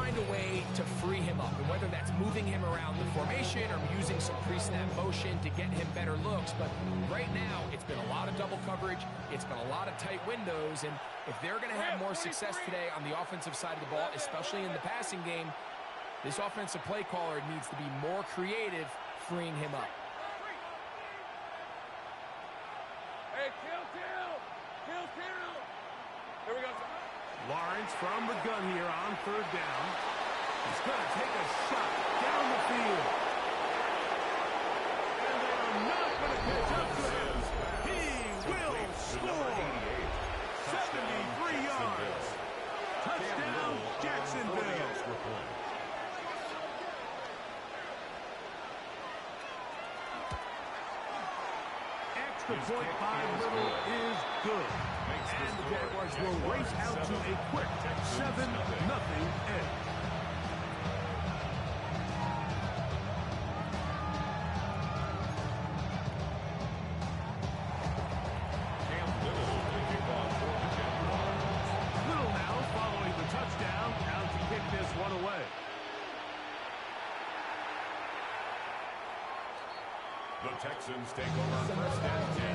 find a way to free him up, and whether that's moving him around the formation or using some pre-snap motion to get him better looks. But right now, it's been a lot of double coverage. It's been a lot of tight windows, and if they're going to have more success today on the offensive side of the ball, especially in the passing game, this offensive play caller needs to be more creative, freeing him up. Hey, kill. Here we go. Lawrence from the gun here on third down. He's going to take a shot down the field. And they are not going to catch up to him. He will score. 73 yards. Touchdown, Jacksonville. Extra point by Little is good. And the Jaguars will race out to a quick 7-0 edge. Little now following the touchdown, out to kick this one away. The Texans take over first and 10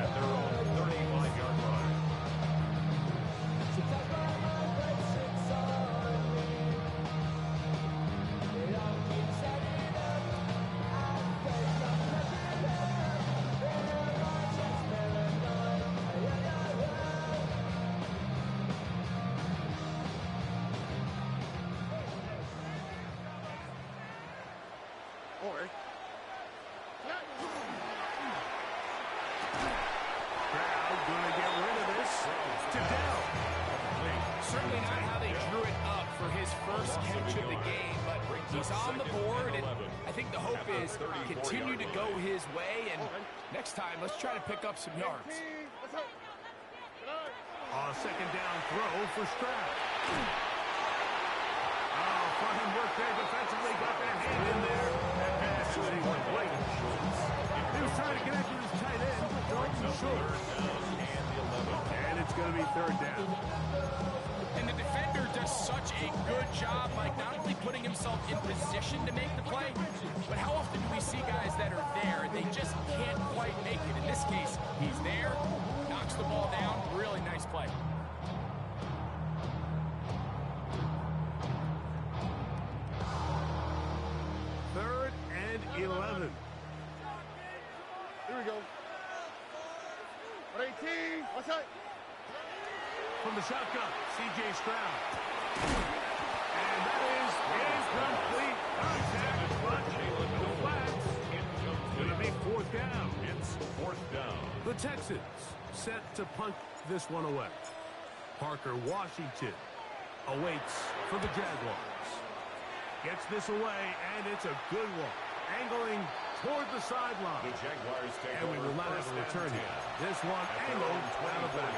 at their own 35-yard line. Certainly not how they drew it up for his first catch of the game, but he's on the board, and I think the hope is continue to go his way, and next time, let's try to pick up some yards. Second down throw for Stroud. Fine work there defensively, got that hand in there. That pass shooting went right. He was trying to connect with his tight end, but Dalton short. And it's going to be third down. And the defender does such a good job, Mike, not only putting himself in position to make the play, but how often do we see guys that are there and they just can't quite make it? In this case, he's there, knocks the ball down, really nice play. Third and 11. Here we go. 18. What's that? From the shotgun, C.J. Stroud. And that is incomplete. Contact, but no flags. Going to be fourth down. It's fourth down. The Texans set to punt this one away. Parker Washington awaits for the Jaguars. Gets this away, and it's a good one. Angling toward the sideline. The Jaguars take and we will not have a return here. This one angled out of bounds.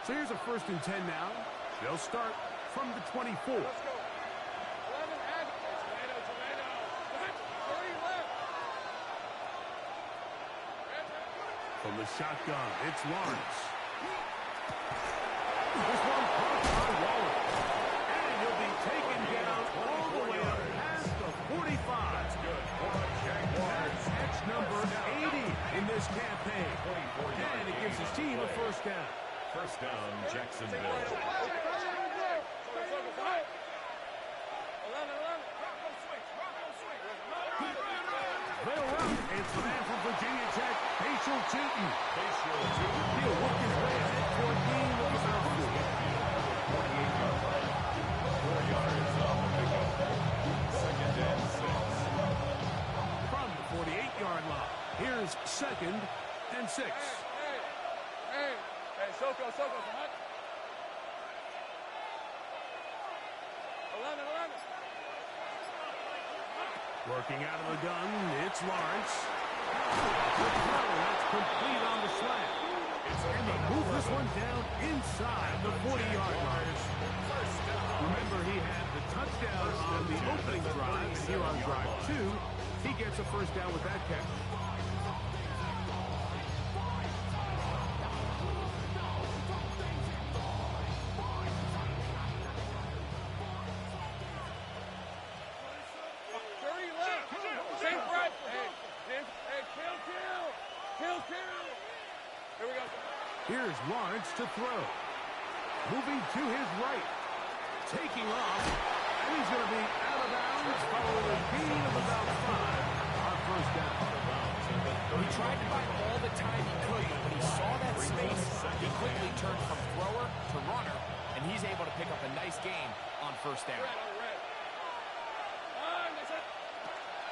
So here's a 1st and 10 now. They'll start from the 24. Let's go. 11 and tomato. 3 left. From the shotgun, it's Lawrence. This one caught by Waller. And he'll be taken down all the way up past the 45. That's good for the Jaguars. That's number 80 in this campaign. And it gives his team a first down. First down, Jacksonville. They'll run. It's the man from Virginia Tech, Facial Tootin. He'll work his way ahead for a gain of about 4 yards off the pickup. Second and 6. From the 48-yard line, here's 2nd and 6. Hey, Soko, come on. 11. Working out of the gun, it's Lawrence. Good throw, that's complete on the slant. And they move this one down inside the 40-yard line. Remember, he had the touchdown on the opening drive, and here on drive 2, he gets a first down with that catch. Kill, kill. Here we go. Here's Lawrence to throw. Moving to his right. Taking off. And he's going to be out of bounds following a gain of about 5 on first down. He tried to buy all the time he could, but when he saw that space, he quickly turned from thrower to runner, and he's able to pick up a nice gain on first down.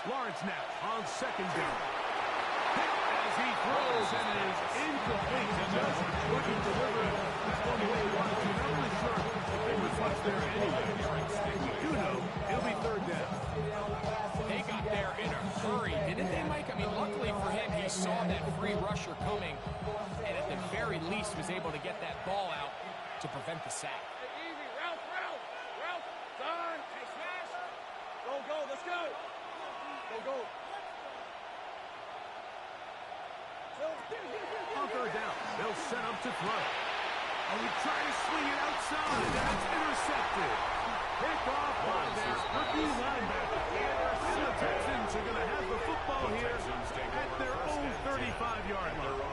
Lawrence now on second down. Hit as he throws and it is incomplete. Just couldn't deliver it. That's one way he wanted to. Not really sure if there was much there anyway. We do know it'll be third down. They got there in a hurry, didn't they, Mike? I mean, luckily for him, he saw that free rusher coming, and at the very least was able to get that ball out to prevent the sack. Hey, easy. Ralph, Ralph. Ralph. Done. Hey, smash. Go, go. Let's go. Go, go. On third down, they'll set up to throw. And we try to swing it outside. That's intercepted. Picked off by their rookie linebacker. And the Texans are going to have the football here at their own 35-yard line.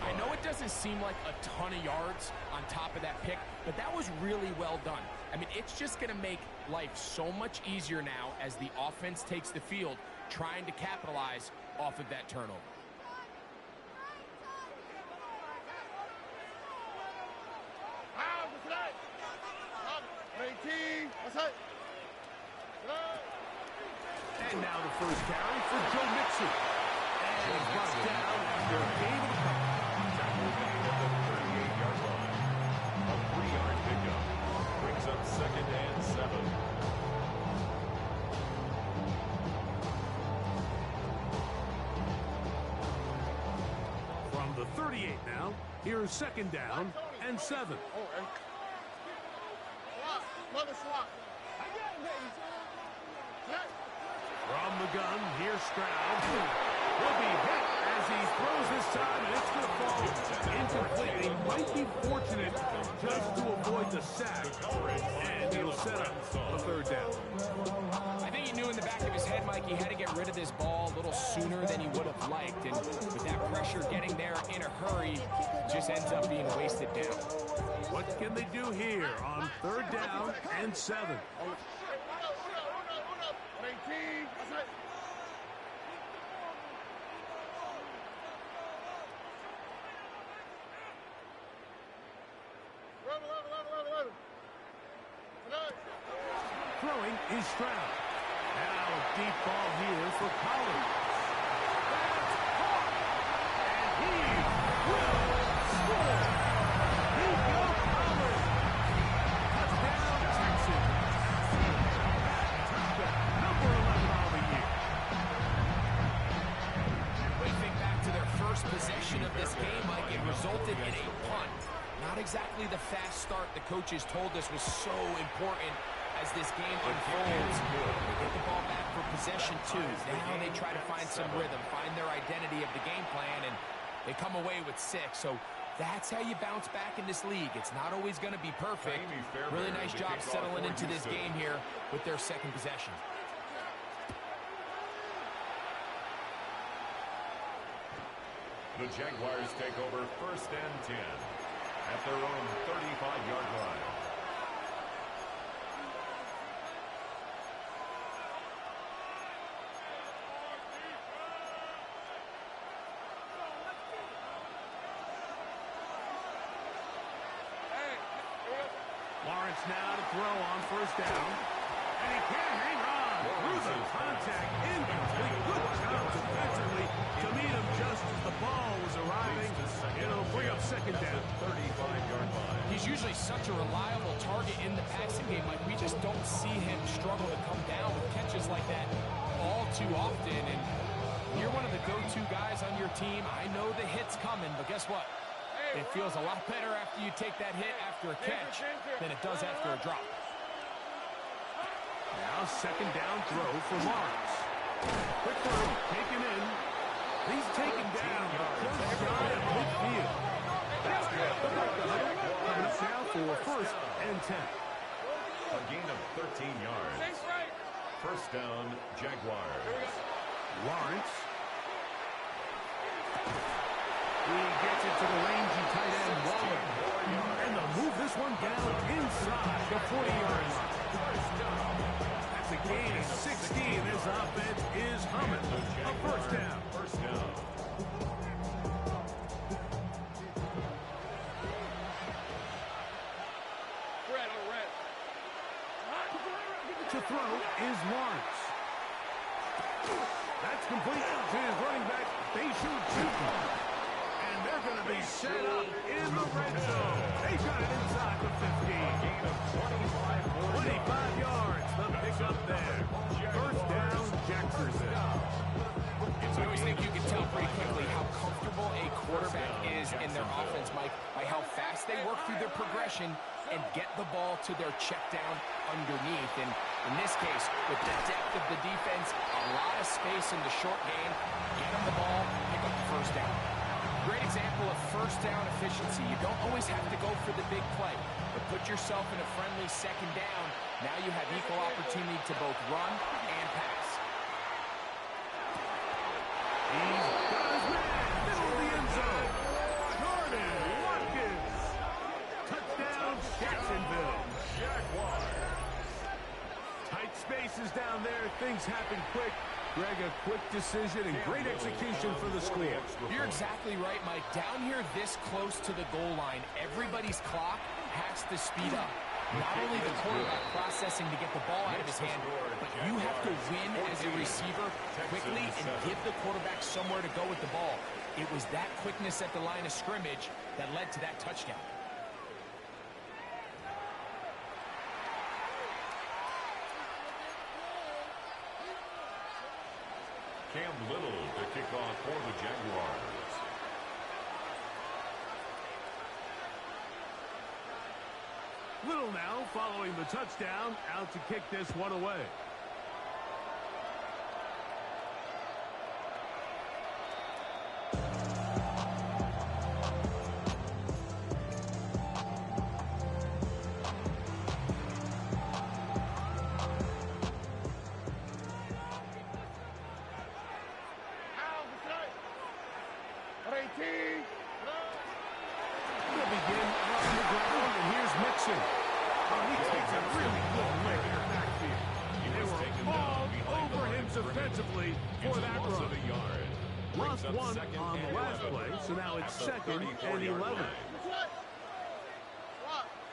I know it doesn't seem like a ton of yards on top of that pick, but that was really well done. I mean, it's just going to make life so much easier now as the offense takes the field, trying to capitalize off of that turnover. And now the first carry for Joe Mixon. And he's brought down after a gain of a A 3-yard pickup brings up 2nd and 7. From the 38 now, here's 2nd down and 7. Mother swap. From the gun, here's Stroud. Will be hit as he throws this time, and it's going to fall incomplete. He might be fortunate just to avoid the sack, and it'll set up a third down. I think he knew in the back of his head, Mike, he had to get rid of this ball a little sooner than he would have liked, and with that pressure getting there in a hurry, it just ends up being wasted down. What can they do here on third down and 7? Throwing is Stroud. Now a deep ball here for Collins. That's caught. And he will score. Nico Collins. Touchdown, Texans. Touchdown, number 11 on the year. When you think back to their first possession of this game, Mike, it resulted in a punt. Not exactly the fast start the coaches told us was so important as this game unfolds. They get the ball back for possession 2. Now they try to find some rhythm, find their identity of the game plan, and they come away with 6. So that's how you bounce back in this league. It's not always going to be perfect. Really nice job settling into this game here with their second possession. The Jaguars take over 1st and 10 at their own 35-yard line. Lawrence now to throw on first down. And he can't hang on through the contact. Incomplete. Good job defensively to meet him just as the ball was arriving. It'll bring up 2nd down. 35-yard line. He's usually such a reliable target in the passing game. Like, we just don't see him struggle to come down with catches like that all too often. And you're one of the go-to guys on your team. I know the hit's coming, but guess what? It feels a lot better after you take that hit after a catch than it does after a drop. Now 2nd down throw for Lawrence. Quick throw, taken in. He's taken down just shy of midfield. Coming up now for 1st and 10. A gain of 13 yards. 1st down, Jaguars. Lawrence. one down inside the 40-yard line. That's a gain of 16. This offense is humming. A first down. First down. To throw is Lawrence. That's complete to his running back, Facial Chuka. And they're going to be set up in the red zone. They got it inside the 15. Gain of 25 yards. The pickup there. First down, Jacksonville. I always think you can tell pretty quickly how comfortable a quarterback is in their offense, Mike, by how fast they work through their progression and get the ball to their check down underneath. And in this case, with the depth of the defense, a lot of space in the short game, get them the ball, pick up the first down. Great example of first down efficiency. You don't always have to go for the big play, but put yourself in a friendly second down. Now you have equal opportunity to both run and pass. He's got his man, middle of the end zone. Jordan Watkins. Touchdown, Jacksonville. Tight spaces down there. Things happen quick. Greg, a quick decision and great execution for the score. You're exactly right, Mike. Down here this close to the goal line, everybody's clock has to speed up. Not only the quarterback processing to get the ball out of his hand, but you have to win as a receiver quickly and give the quarterback somewhere to go with the ball. It was that quickness at the line of scrimmage that led to that touchdown. Cam Little to kick off for the Jaguars. Little now following the touchdown, out to kick this one away. Defensively for that run. Lost one on the last play, so now it's second and 11. Swap.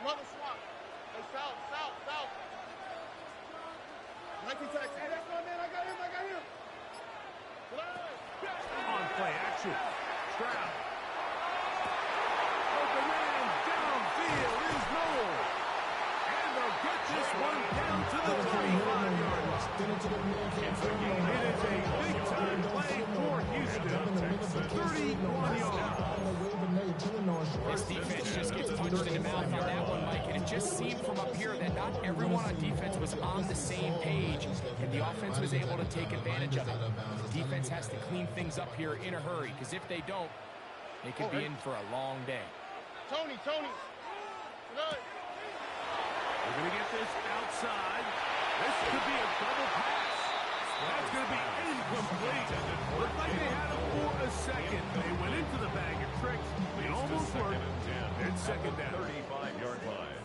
Mother swap. Hey, south. Nike Texas. Hey, that's my man. I got him. On play action. Stroud. Open man downfield is Noel. And they'll get this one down to the 35-yard line. It is a big-time play for Houston. 31 yards. This defense just gets punched in the mouth on that one, Mike. And it just seemed from up here that not everyone on defense was on the same page, and the offense was able to take advantage of it. The defense has to clean things up here in a hurry, because if they don't, they could be in for a long day. Tony. Good. We're going to get this outside. This could be a double pass. That's going to be incomplete. Looked like they had him for a second. They went into the bag of tricks. It almost worked. It's second down. 35-yard line.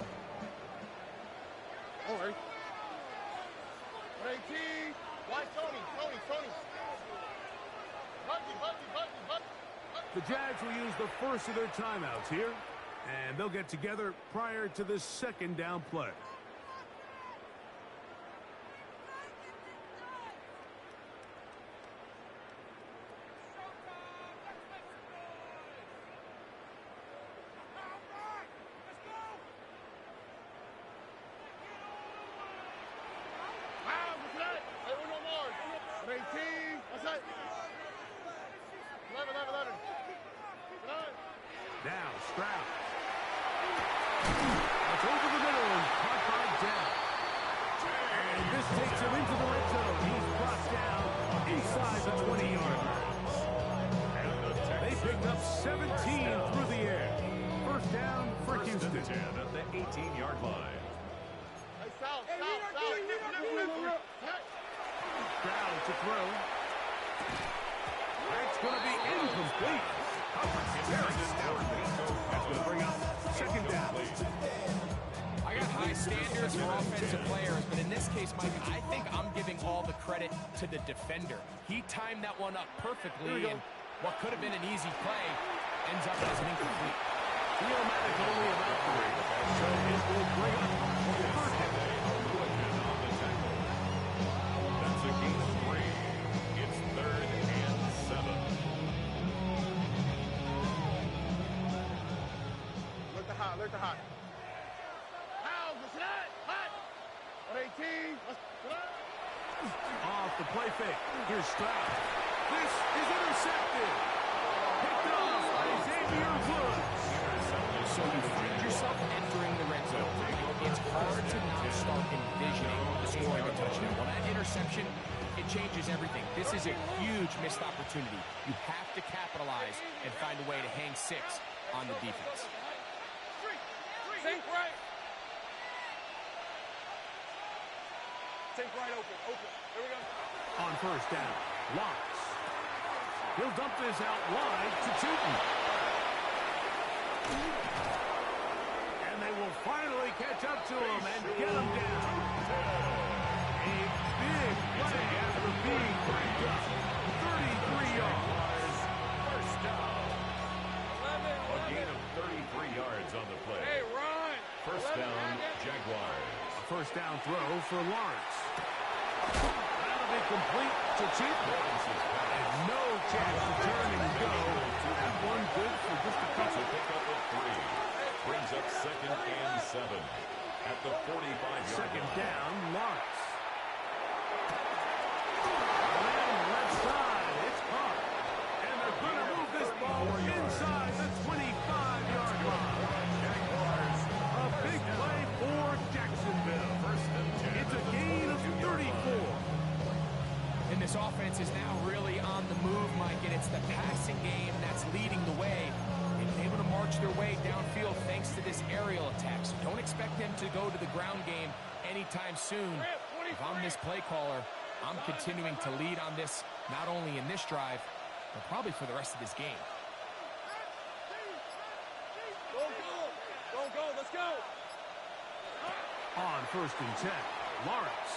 All right. 18. Why Tony? Hudson. The Jags will use the first of their timeouts here, and they'll get together prior to this second down play. Now, Stroud. It's over the middle and caught by down. And this takes him into the red zone. He's brought down inside the 20-yard line. They picked up 17 through the air. First down for Houston. At the 18-yard line. Hey, south. Stroud to throw. That's going to be incomplete. That's going to bring up second down. high standards for offensive players, but in this case, Mike, I think I'm giving all the credit to the defender. He timed that one up perfectly, and what could have been an easy play ends up as an incomplete. Theomatic only about 3, so it will bring up the first down. That's a gain of 3. It's 3rd and 7. Look the hot, look the hot. How was that? Hot. 18. Off the play fake. Here's Stroud. This is intercepted. Picked off by Xavier Woods. So you find yourself entering the red zone. It's hard to not start envisioning scoring a touchdown. Well, that interception, it changes everything. This is a huge missed opportunity. You have to capitalize and find a way to hang 6 on the defense. Sink right. Sink right open, open. Here we go. On first down, Lawrence. He'll dump this out wide to Tootin. And they will finally catch up to him and get him down. A big play after being cranked up. 33 yards. First down. 11. A gain of 33 yards on the play. Hey, run. First down, Jaguars. First down throw for Lawrence. That'll be complete to Tootin. And no chance to turn and go. That one good for just a It's couple. a pickup of 3. Brings up 2nd and 7 at the 45-yard Second line. down, Lawrence. And left side, it's caught. And they're going to move this ball inside the 25-yard line. A big play for Jacksonville. It's a gain of 34. And this offense is now really on the move, Mike, and it's the passing game that's leading the way. They've been able to march their way downfield thanks to this aerial attack. So don't expect them to go to the ground game anytime soon. If I'm this play caller, I'm continuing to lead on this, not only in this drive, but probably for the rest of this game. Go, go. Go, go. Let's go. On first and 10, Lawrence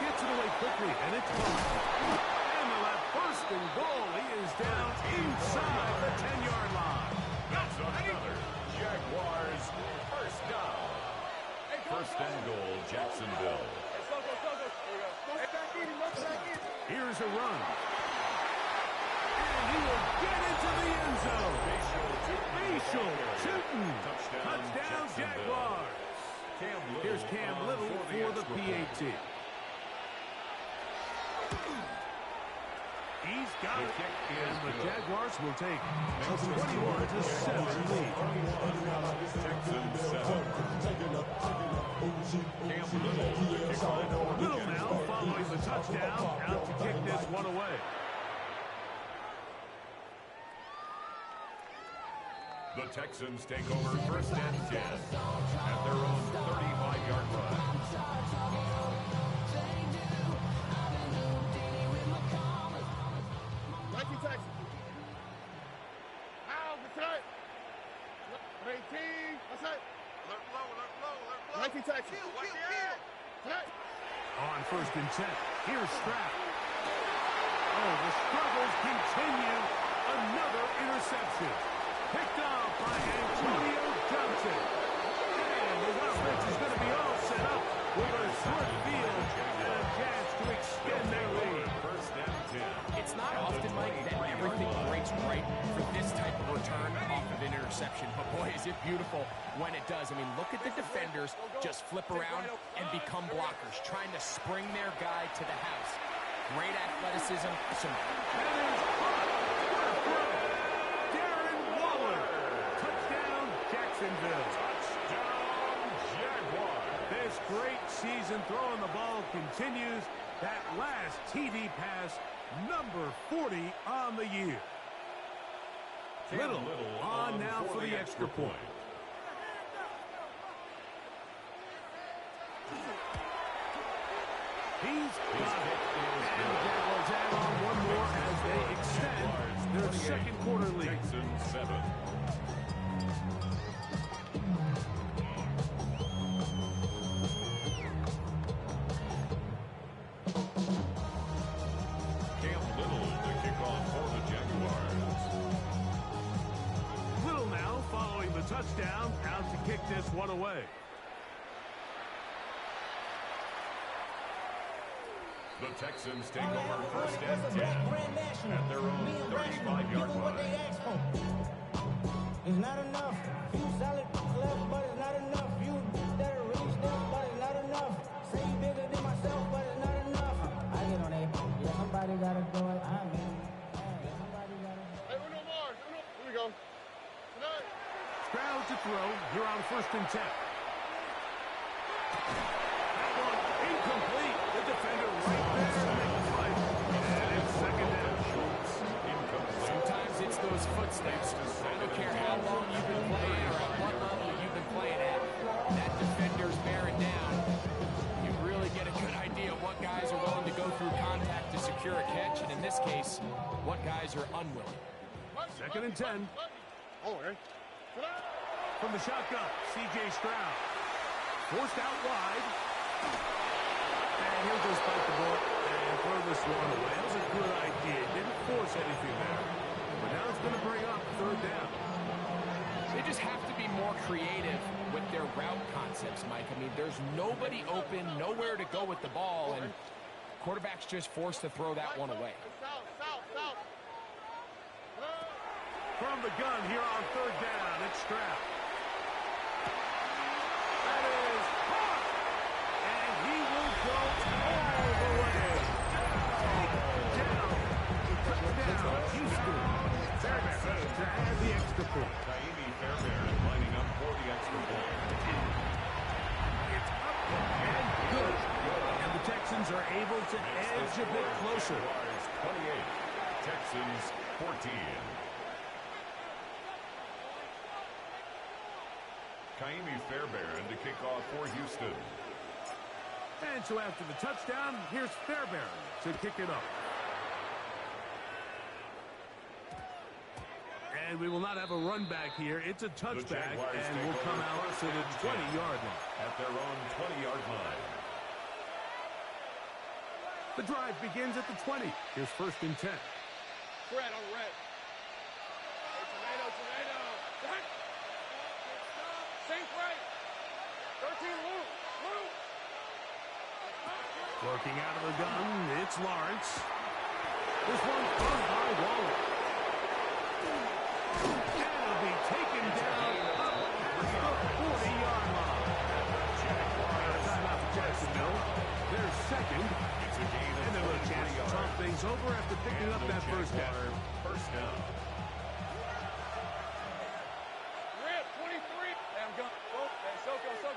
gets it away quickly, and it's caught. And the left first and goal. He is down inside the 10-yard line. That's another Jaguars first down. First and goal, Jacksonville. Let's go, go, go, go. Here we go. Hey, back in, back in. Here's a run. And he will get into the end zone. Facial Tootin. Touchdown, Jaguars. Here's Cam Little for the PAT. He's got it. And the Jaguars will take a 21-7 lead. Texans 7. Little now following the touchdown, out to kick this one away. The Texans take over first and 10 at their own 35-yard line. Thank you, Texas. How the cut? 18. What's that? Alert low, alert low, alert low. Thank you, Texas. Cut. On first and 10, here's Stroud. Oh, the struggles continue. Another interception. Picked off by Antonio Johnson. And his offense is going to be all set up with a short field and a chance to extend their lead. First and 10. It's not often, Mike, that everything breaks right for this type of return off of an interception. But boy, is it beautiful when it does. I mean, look at the defenders just flip around and become blockers, trying to spring their guy to the house. Great athleticism. Darren Waller. Touchdown, Jacksonville. Touchdown, Jaguars. This great season throwing the ball continues. That last TD pass, number 40 on the year. Little on now for the extra point. He's got it. And the Jaguars add on one more as they extend their second quarter lead. Texans 7. touchdown, out to kick this one away. The Texans take over first and 10 at their own 35-yard line. It's not enough. You solid left, but it's not enough. You better reach them, but it's not enough. Say you bigger than myself, but it's not enough. I get on it. Yeah, somebody gotta do it. I mean, somebody gotta. Hey, Uno Mars. Uno. Here we go. Tonight. Stroud to throw here on first and 10. That one incomplete. The defender right there to make the play. And it's second down. Sometimes it's those footsteps. I don't care how long you've been playing or at what level you've been playing at. That defender's bearing down. You really get a good idea of what guys are willing to go through contact to secure a catch, and in this case, what guys are unwilling. Second and 10. Oh, okay. From the shotgun, C.J. Stroud. Forced out wide. And he'll just bite the ball and throw this one away. That was a good idea. Didn't force anything there. But now it's going to bring up third down. They just have to be more creative with their route concepts, Mike. I mean, there's nobody open, nowhere to go with the ball, and quarterback's just forced to throw that one away. South. From the gun here on third down, it's Stroud. That is caught. And he will go all the way. Down. Touchdown, Houston. Fairbairn to add the extra point. Kaimi Fairbairn lining up for the extra point. It's up and good. And the Texans are able to edge a bit closer. 28, Texans 14. Kaimi Fairbairn to kick off for Houston. And so after the touchdown, here's Fairbairn to kick it up. And we will not have a run back here. It's a touchback, and we'll come out to the 20-yard line. At their own 20-yard line. The drive begins at the 20. Here's first and 10. Red on the red. Hey, tomato. Safe right. 13, Lou. Working out of the gun, it's Lawrence. This one's run by Waller. And it'll be taken down up at the 40-yard line. Timeout for Jacksonville. They're second. And they'll have a chance to talk things over after picking up that first down. First down. Red, 23. Hey, I'm going. Go. Hey, Soko. Go.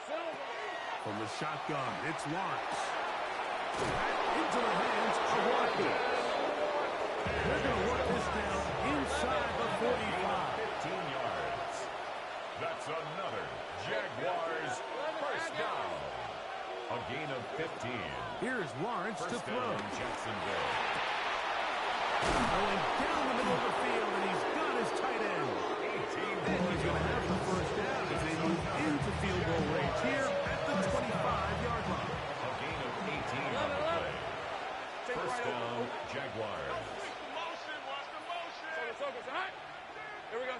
Silver. From the shotgun, it's Lawrence. Back into the hands of Watkins. They're going to work this down inside the 45. 15 yards. That's another Jaguars first down. A gain of 15. Here's Lawrence to First throw. down, Jacksonville. Going down the middle of the field, and he's got his tight end. 18 And he's going to have the first down as they move into field goal range here at the 25-yard line. A gain of 18 on the play. First down, Jaguars. Watch the motion. Soko. Here we go.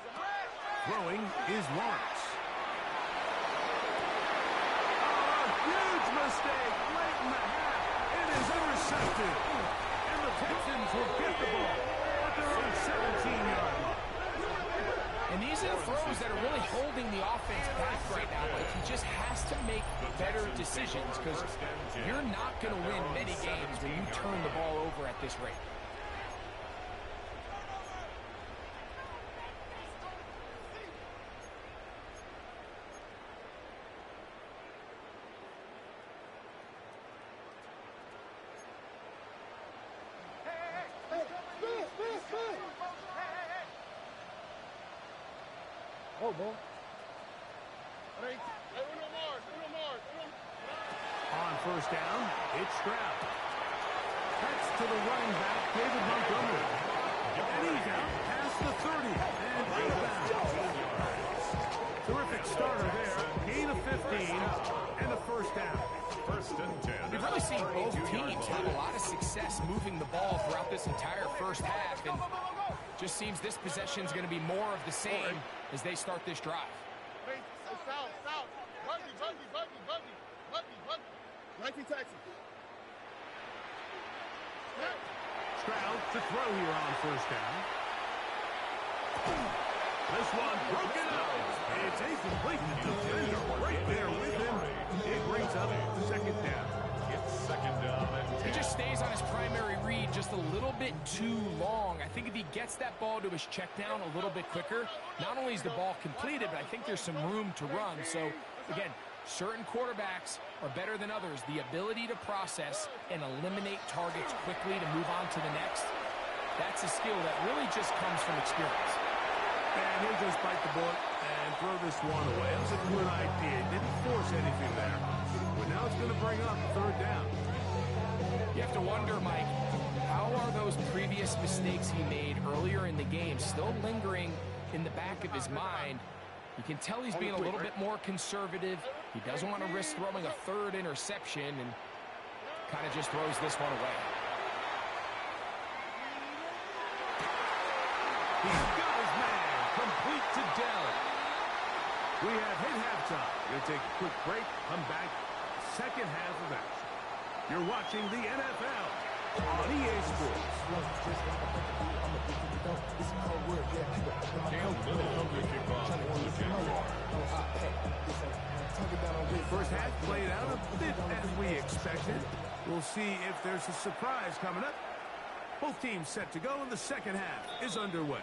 Throwing is Lawrence. Huge mistake late in the half. It is intercepted. And the Texans will get the ball at their own 17-yard line. And these are the throws that are really holding the offense back right now. Like, he just has to make better decisions because you're not going to win many games when you turn the ball over at this rate. Oh, boy. Hey, Uno Mars. On first down, it's Stroud. That's to the running back, David Montgomery. And he's out past the 30 and out of bounds. Terrific starter there. Gain of 15 and a first down. First and 10. We've really seen both teams have a lot of success moving the ball throughout this entire first half, and Just seems this possession is going to be more of the same as they start this drive. Hey, south. Buggy. 19 taxi. Stroud to throw here on first down. This one broken up. It's incomplete. The defender right there with him. It brings up second down. It's second down and 10. He just stays on his primary read just a little bit too long. I think if he gets that ball to his check down a little bit quicker, not only is the ball completed, but I think there's some room to run. So, again, certain quarterbacks are better than others. The ability to process and eliminate targets quickly to move on to the next, that's a skill that really just comes from experience. And he'll just bite the bullet and throw this one away. That was a good idea. Didn't force anything there. But now it's going to bring up third down. You have to wonder, Mike, how are those previous mistakes he made earlier in the game still lingering in the back of his mind? You can tell he's being a little bit more conservative. He doesn't want to risk throwing a third interception and kind of just throws this one away. He's got his man. Complete to Dell. We have hit halftime. We'll take a quick break. Come back. Second half of action. You're watching the NFL on EA Sports. First half played out a bit as we expected. We'll see if there's a surprise coming up. Both teams set to go, and the second half is underway.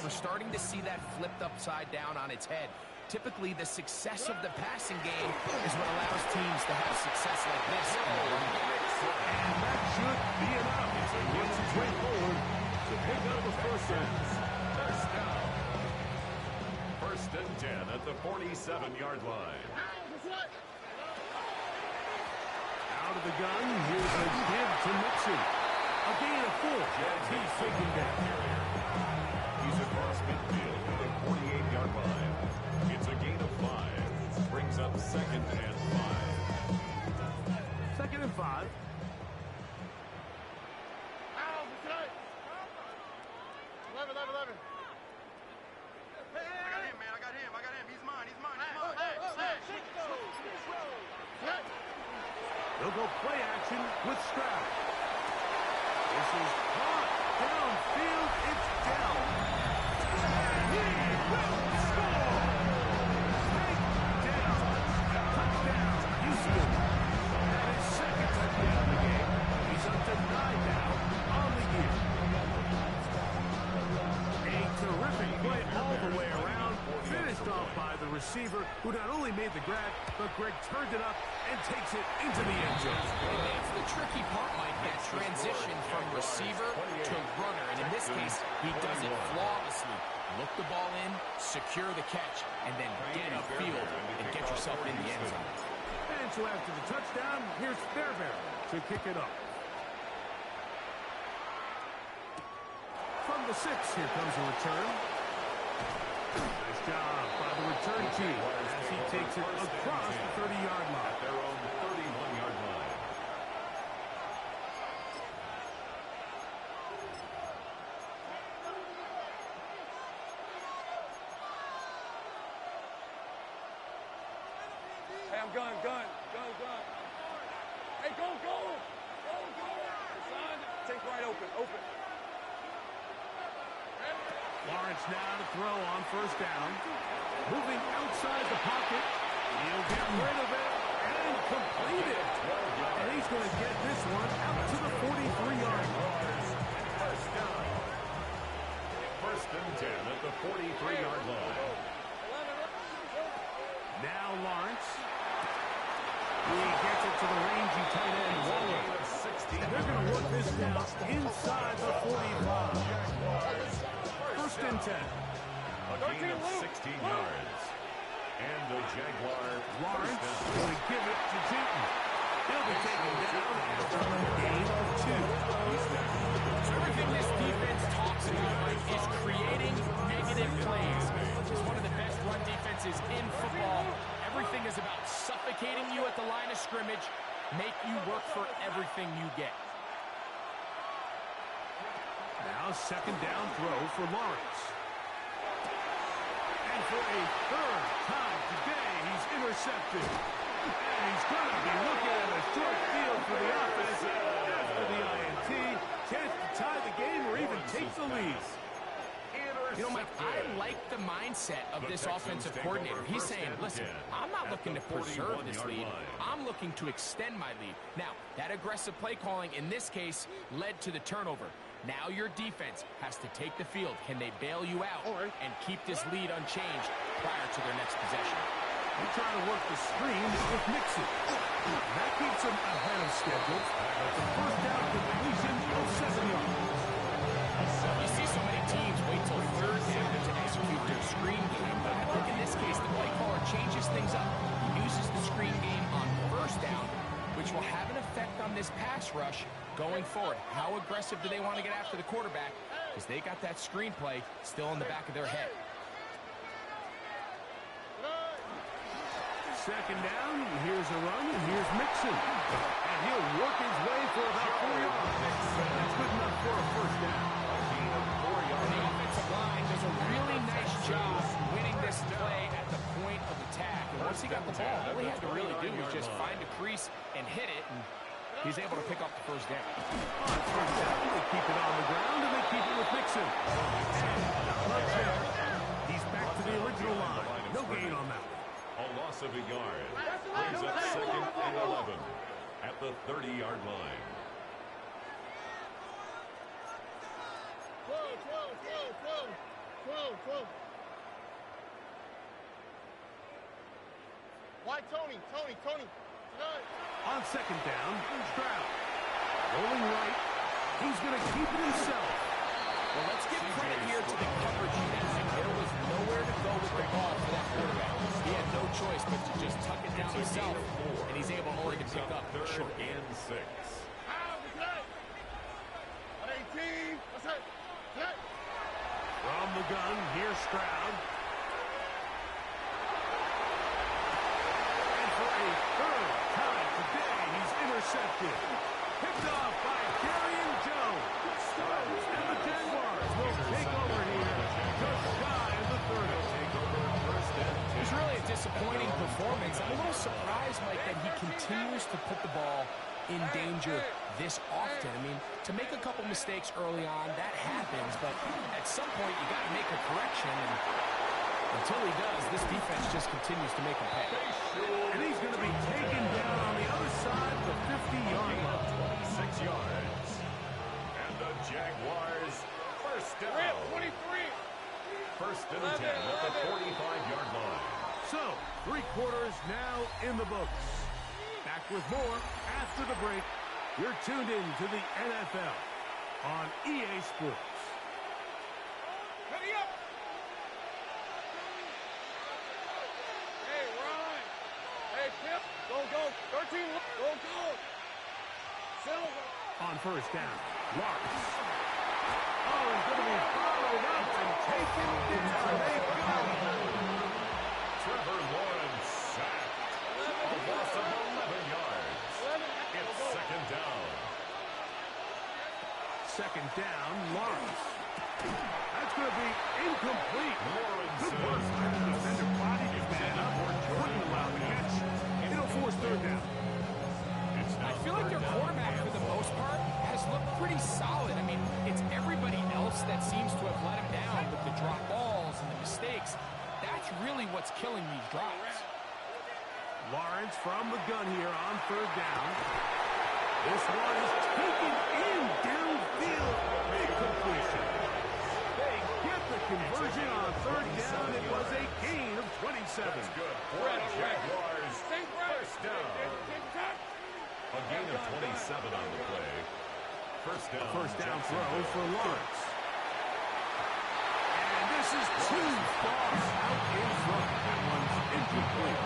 We're starting to see that flipped upside down on its head. Typically, the success of the passing game is what allows teams to have success like this in the run game. And that should be enough. It's its way forward to pick up the first down. First down. First and 10 at the 47-yard line. Out of the gun, here's a give to Mixon. A gain of 4 as he's taken down. He's across midfield to the 48-yard line. It's a gain of 5. Brings up second and 5. Second and 5. They'll go play action with Stroud. This is caught downfield. It's down. And he will score. Touchdown, Houston. That is second touchdown of the game. He's up to 9 now on the year. A terrific play all the way around. Finished off by the receiver, who not only made the grab, but Greg turned it up and takes it into the end zone. It's the tricky part, Mike, that transition from receiver to runner. And in this case, he does it flawlessly. Look the ball in, secure the catch, and then get upfield and get yourself in the end zone. And so after the touchdown, here's Fairbairn to kick it off. From the 6, here comes a return. Nice job by the return team as he takes it across the 30-yard line. Their own 31-yard line. Hey, I'm gun. Hey, go. Son, take right open. Lawrence now to throw on first down. Moving outside the pocket. He'll get rid of it and complete it. And he's going to get this one out to the 43-yard line. First down. First and 10 at the 43-yard line. Now Lawrence. He gets it to the rangy tight end, Waller. And they're going to work this down 10. A gain of 16 yards. And the Jaguar Lawrence going to give it to Newton. He'll be taken down after a gain of 2. So everything this defense talks about, Mike, is creating negative plays. It's one of the best run defenses in football. Everything is about suffocating you at the line of scrimmage, make you work for everything you get. Now second down throw for Lawrence. And for a third time today, he's intercepted. And he's going to be looking at a short field for the offense after the INT. Chance to tie the game or even take the lead. You know, Mike, I like the mindset of this offensive coordinator. He's saying, listen, I'm not looking to preserve this lead. I'm looking to extend my lead. Now, that aggressive play calling in this case led to the turnover. Now your defense has to take the field. Can they bail you out and keep this lead unchanged prior to their next possession? They're trying to work the screen with Mixon. That keeps them ahead of schedule. It's a first down completion of 7 yards. You see so many teams wait till third down to execute their screen game, but I think in this case the play caller changes things up. He uses the screen game on first down, which will have an effect on this pass rush going forward. How aggressive do they want to get after the quarterback? Because they got that screen play still in the back of their head. Second down, and here's a run, and here's Mixon. And he'll work his way for about 4 yards. That's good enough for a first down. The offensive line does a really nice job winning this play at the point of attack. And once he got the ball, all he had to really do was just find a crease and hit it, and he's able to pick up the first down. On first down, they keep it on the ground, and they keep it with Mixon. And he's back to the original line. No gain on that one. A loss of a yard. Brings up second and 11 at the 30-yard line. Why Tony? On second down, Stroud. Rolling right. He's going to keep it himself. Well, let's give credit here to the coverage unit. There was nowhere to go with the ball for that quarterback. He had no choice but to just tuck it down himself, and he's able only to pick up a short gain. And 6. From the gun, here's Stroud. And for a third time today, he's intercepted. Picked off by Darian Jones. And the Jaguars will take over here just shy of the 30. It was really a disappointing performance. I'm a little surprised, Mike, that he continues to put the ball in danger this often. I mean, to make a couple mistakes early on, that happens, but at some point you got to make a correction, and until he does, this defense just continues to make him pay. And he's going to be taken down on the other side of the 50-yard line. 26 yards. And the Jaguars first down. 23. First and 10 at the 45-yard line. So, 3 quarters now in the books. Back with more after the break. You're tuned in to the NFL on EA Sports. Ready up. Hey, Ron. Hey, Pip. Go. 13. Go. Silver. On first down, Lawrence. Oh, he's going to be followed up and taken down. They go. Trevor Lawrence sacked. A loss of 11 yards. It's second down. Second down, Lawrence. That's going to be incomplete. Good work by the defender. Body his man up or wouldn't allow the catch. It'll force third down. I feel like their quarterback, for the most part, has looked pretty solid. I mean, it's everybody else that seems to have let him down with the drop balls and the mistakes. That's really what's killing these drives. Lawrence from the gun here on third down. This one is taken in downfield. Big completion. They get the conversion on third down. It was a gain of 27. That's good. Jaguars first down. A gain of 27 on the play. First down. First down throw for Lawrence. And this is too far out in front. That one's incomplete.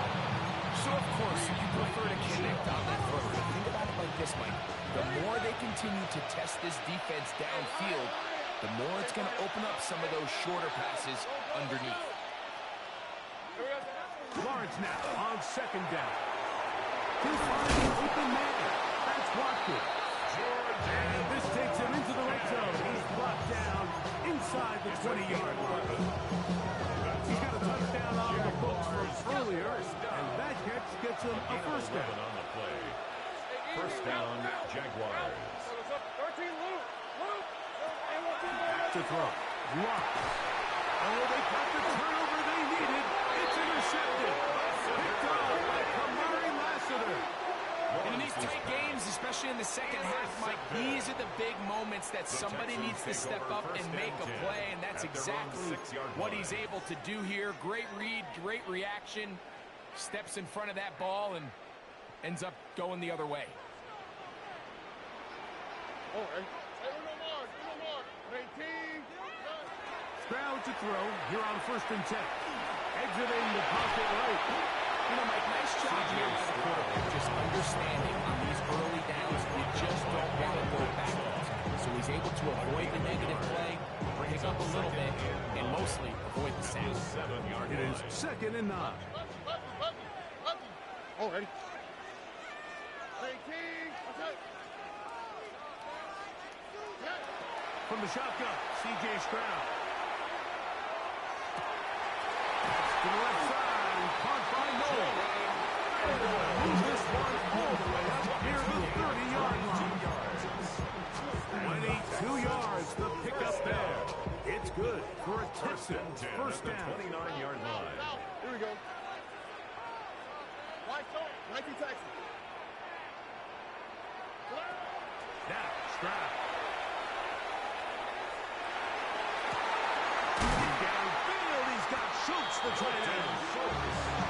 So, of course, you prefer to connect on that throw. But think about it like this, Mike. The more they continue to test this defense downfield, the more it's going to open up some of those shorter passes underneath. Lawrence now on second down. He'll find an open man. That's Watkins. And this takes him into the red zone. He's brought down inside the 20-yard line. He's got a touchdown on the books from earlier, and that catch gets him a first down. On the play. First down, Jaguars. Back to throw. Lawrence. Oh, they got the turnover they needed. It's intercepted. Picked off by Kamari Lassiter. And in these tight games, especially in the second half, Mike, these are the big moments that somebody needs to step up and make a play, and that's exactly what he's able to do here. Great read, great reaction, steps in front of that ball and ends up going the other way. Stroud to throw. Here on 1st and 10. Exiting the pocket right. You know, Mike, nice job here by the quarterback, just understanding on these early downs, you just don't want to go backwards. So he's able to avoid the negative play, pick up a little bit, and mostly avoid the sack. It is 2nd and 9. Already. From the shotgun, C.J. Stroud. To the left side, caught by Noel. And they're going to move this one all the way up near the 30-yard line. 22 yards, the pickup there. It's good for a Texans first down. 29-yard line. Here we go. Nike Texans. Now, Stroud. Downfield, he's got Schultz, the tight end.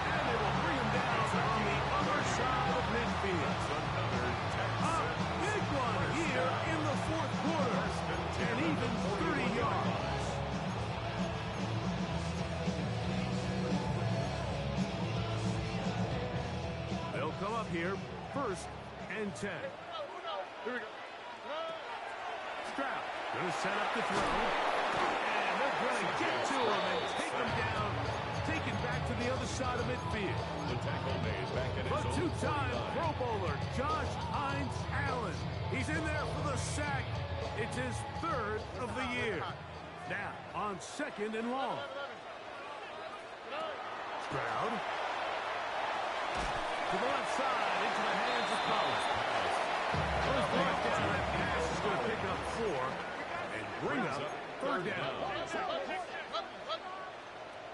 And they will bring him down on the other side of midfield. A big one here in the 4th quarter. And even 30 yards. They'll come up here, 1st and 10. Here we go. Stroud going to set up the throw. And they're going to get to him and take him down. Take it back to the other side of midfield. The tackle made back at his But own two-time 49. Pro Bowler Josh Hines Allen. He's in there for the sack. It's his 3rd of the year. Now on 2nd and long. Stroud. To the left side, into the hands of Collins. Goes brought down. That pass is going to pick up 4 and bring up 3rd down.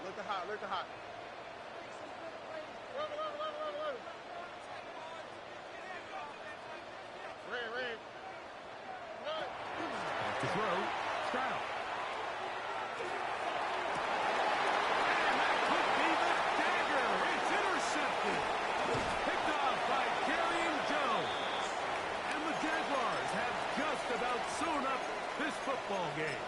Look the hot, look the hot. Red. Back to throw. Stroud. And that could be the dagger. It's intercepted. Picked off by Darian Jones. And the Jaguars have just about sewn up this football game.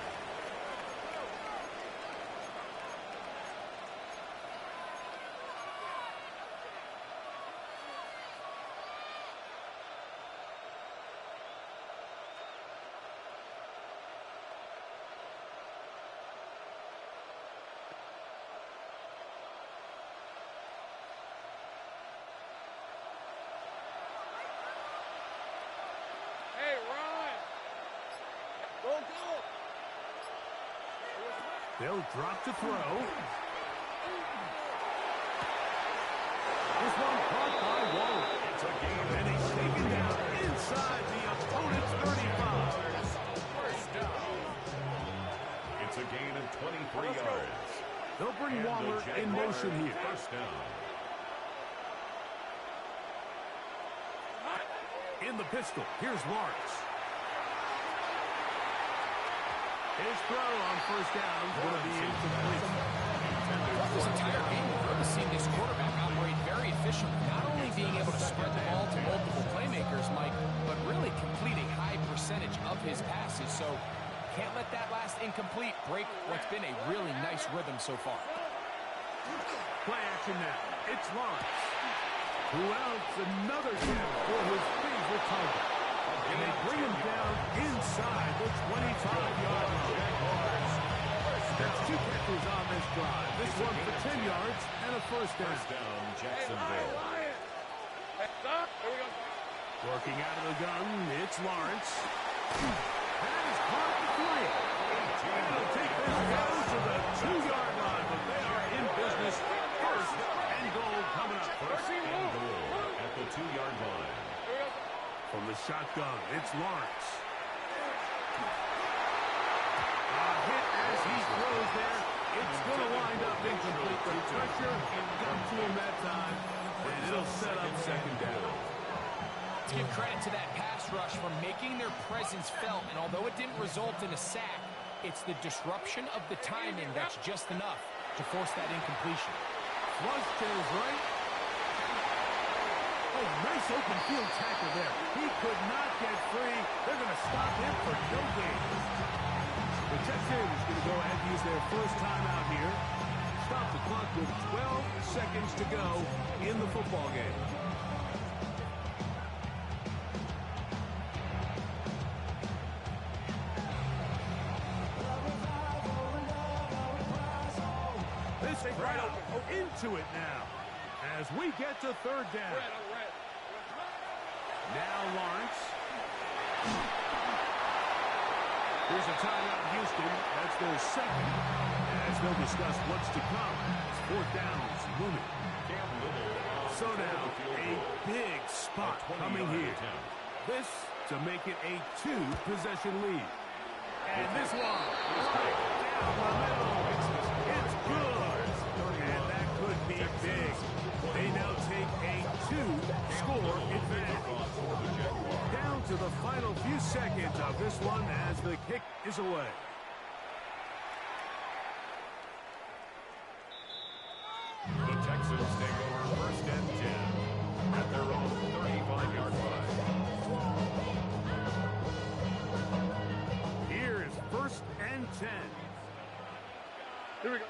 Hey, Ron. Go. They'll drop to throw. This one caught by Waller. It's a game. And he's taken down inside the opponent's 35. First down. It's a gain of 23 yards. They'll bring And the Waller in Jaguars motion here. First down. In the pistol, here's Lawrence. His throw on 1st down is going to be incomplete. Throughout this entire game, we've really seen this quarterback operate very efficiently, not only being able to spread the ball to multiple playmakers, Mike, but really completing high percentage of his passes. So Can't let that last incomplete break what's been a really nice rhythm so far. Play action now. It's Lawrence. Who else? Another hit for his favorite target. And they bring him down inside the 25-yard line. There's 2 catches on this drive. This one for 10 yards and a first down. First down, Jacksonville. Working out of the gun, it's Lawrence. That is caught the 3. And they'll take this down to the 2-yard line, but they are in business. First and goal coming up. First and goal at the 2-yard line. From the shotgun, it's Lawrence. Hit as he throws there. It's going to wind up incomplete. The pressure got to him that time, and it'll set up second down. Let's give credit to that pass rush for making their presence felt, and although it didn't result in a sack, it's the disruption of the timing that's just enough to force that incompletion. Flush to his right. Oh, nice open field tackle there. He could not get free. They're going to stop him for no gain. The Texans going to go ahead and use their first timeout here. Stop the clock with 12 seconds to go in the football game. This crowd into it now as we get to third down. Now Lawrence. Here's a timeout, Houston. That's their second. As they'll discuss what's to come. It's fourth downs looming. So now, a big spot coming here. This to make it a 2-possession lead. And this one, right down the middle. It's good. And that could be big. They now take a 2-score advantage. Down to the final few seconds of this one as the kick is away. The Texans take over first and 10 at their own 35-yard line. Here is first and 10. Here we go.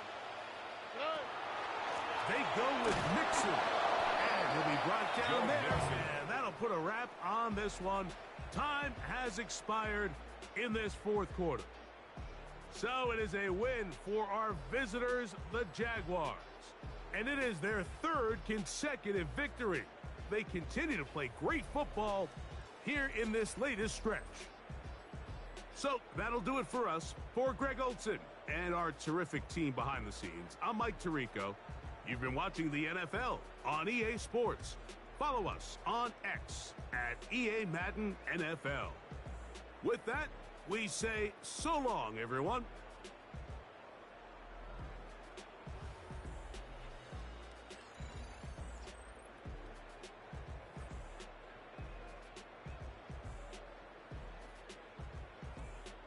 They go with Nixon. And he'll be brought down there. And that'll put a wrap on this one. Time has expired in this fourth quarter. So it is a win for our visitors, the Jaguars. And it is their 3rd consecutive victory. They continue to play great football here in this latest stretch. So that'll do it for us. For Greg Olson and our terrific team behind the scenes, I'm Mike Tirico. You've been watching the NFL on EA Sports. Follow us on X at EA Madden NFL. With that, we say so long, everyone.